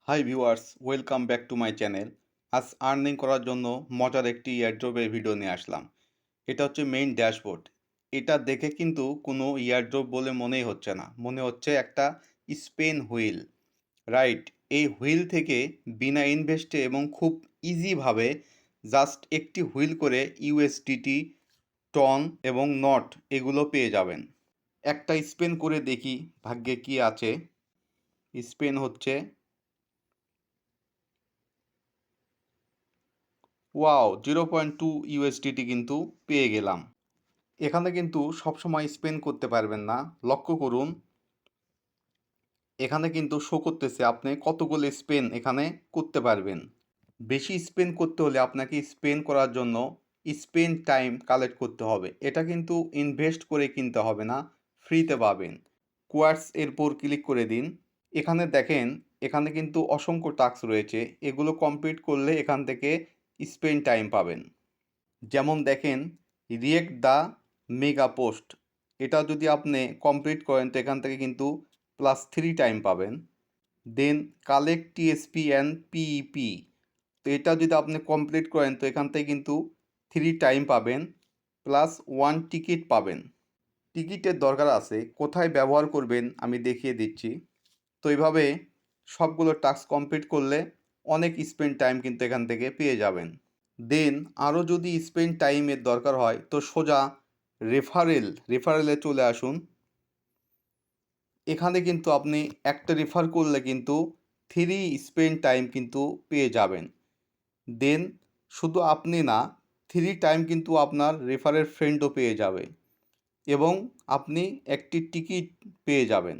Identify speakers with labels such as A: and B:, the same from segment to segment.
A: Hi viewers, welcome back to my channel. আজ earning করার জন্য মজার একটি এয়ারড্রপের ভিডিও নিয়ে আসলাম। এটা হচ্ছে মেইন ড্যাশবোর্ড। এটা দেখে কিন্তু কোনো এয়ারড্রপ বলে মনেই হচ্ছে না, মনে হচ্ছে একটা স্পেন হুইল। রাইট, এই হুইল থেকে বিনা ইনভেস্টে এবং খুব ইজিভাবে জাস্ট একটি হুইল করে ইউএসডিটি, টন এবং নট এগুলো পেয়ে যাবেন। একটা স্পেন করে দেখি ভাগ্যে কি আছে। স্পেন হচ্ছে, ওয়াও, 0.2 ইউএসডিটি কিন্তু পেয়ে গেলাম। এখানে কিন্তু সবসময় স্পেন করতে পারবেন না। লক্ষ্য করুন, এখানে কিন্তু শো করতেছে আপনি কতগুলো স্পেন এখানে করতে পারবেন। বেশি স্পেন করতে হলে আপনাকে স্পেন করার জন্য স্পেন টাইম কালেক্ট করতে হবে। এটা কিন্তু ইনভেস্ট করে কিনতে হবে না, ফ্রিতে পাবেন। কোয়ার্টস এর উপর ক্লিক করে দিন। এখানে দেখেন, এখানে কিন্তু অসংখ্য টাস্ক রয়েছে। এগুলো কমপ্লিট করলে এখান থেকে স্পেন টাইম পাবেন। যেমন দেখেন, রিয়েক্ট দ্য মেগা পোস্ট, এটা যদি আপনি কমপ্লিট করেন তো এখান থেকে কিন্তু +3 টাইম পাবেন। দেন কালেক্ট টিএসপি অ্যান্ড পিইপি, তো এটা যদি আপনি কমপ্লিট করেন তো এখান থেকে কিন্তু 3 টাইম পাবেন, +1 টিকিট পাবেন। টিকিটের দরকার আছে, কোথায় ব্যবহার করবেন আমি দেখিয়ে দিচ্ছি। তো এইভাবে সবগুলো টাস্ক কমপ্লিট করলে অনেক স্পেন্ড টাইম কিন্তু এখান থেকে পেয়ে যাবেন। দেন আরও যদি স্পেন্ড টাইমের দরকার হয় তো সোজা রেফারেলে চলে আসুন। এখানে কিন্তু আপনি একটা রেফার করলে কিন্তু 3 স্পেন্ড টাইম কিন্তু পেয়ে যাবেন। দেন শুধু আপনি না, 3 টাইম কিন্তু আপনার রেফারের ফ্রেন্ডও পেয়ে যাবে এবং আপনি একটি টিকিট পেয়ে যাবেন।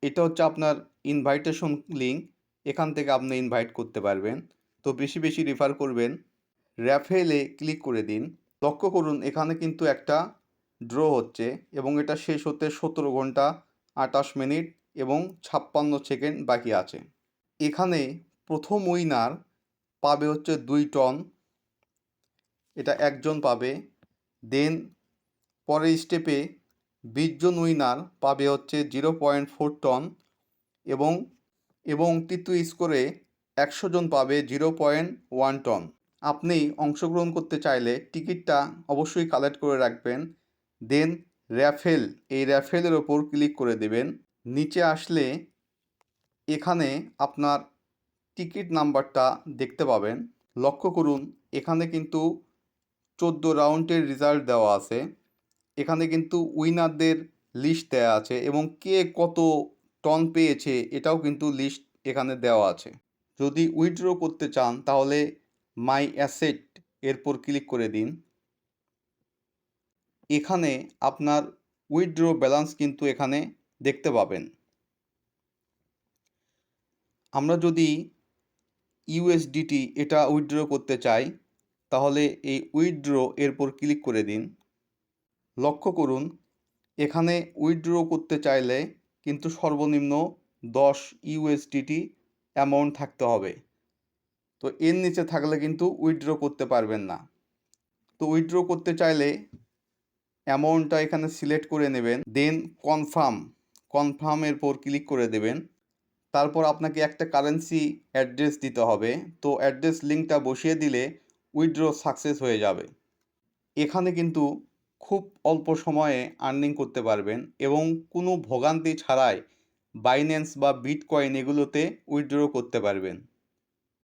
A: এটা হচ্ছে আপনার ইনভাইটেশন লিঙ্ক, এখান থেকে আপনি ইনভাইট করতে পারবেন। তো বেশি বেশি রেফার করবেন। র্যাফেলে ক্লিক করে দিন। লক্ষ্য করুন, এখানে কিন্তু একটা ড্র হচ্ছে এবং এটা শেষ হতে 17 ঘন্টা 28 মিনিট এবং 56 সেকেন্ড বাকি আছে। এখানে প্রথম উইনার পাবে হচ্ছে 2 টন, এটা একজন পাবে। দেন পরের স্টেপে 20 জন উইনার পাবে হচ্ছে 0.4 টন এবং তৃতীয় স্কোরে 100 জন পাবে 0.1 টন। আপনি অংশগ্রহণ করতে চাইলে টিকিটটা অবশ্যই কালেক্ট করে রাখবেন। দেন এই র্যাফেলের ওপর ক্লিক করে দেবেন। নিচে আসলে এখানে আপনার টিকিট নাম্বারটা দেখতে পাবেন। লক্ষ্য করুন, এখানে কিন্তু 14 রাউন্ডের রেজাল্ট দেওয়া আছে। এখানে কিন্তু উইনারদের লিস্ট দেওয়া আছে এবং কে কত টন পেয়েছে এটাও কিন্তু লিস্ট এখানে দেওয়া আছে। যদি উইথড্র করতে চান তাহলে মাই অ্যাসেট এরপর ক্লিক করে দিন। এখানে আপনার উইথড্র ব্যালেন্স কিন্তু এখানে দেখতে পাবেন। আমরা যদি ইউএসডিটি এটা উইথড্র করতে চাই তাহলে এই উইথড্র এরপর ক্লিক করে দিন। লক্ষ্য করুন, এখানে উইথড্র করতে চাইলে কিন্তু সর্বনিম্ন 10 ইউএসডিটি অ্যামাউন্ট থাকতে হবে। তো এর নিচে থাকলে কিন্তু উইথড্র করতে পারবেন না। তো উইথড্র করতে চাইলে অ্যামাউন্টটা এখানে সিলেক্ট করে নেবেন। দেন কনফার্মের পর ক্লিক করে দেবেন। তারপর আপনাকে একটা কারেন্সি অ্যাড্রেস দিতে হবে। তো অ্যাড্রেস লিঙ্কটা বসিয়ে দিলে উইথড্র সাকসেস হয়ে যাবে। এখানে কিন্তু খুব অল্প সময়ে আর্নিং করতে পারবেন এবং কোনো ভোগান্তি ছাড়াই বাইন্যান্স বা বিটকয়েন এগুলোতে উইথড্র করতে পারবেন।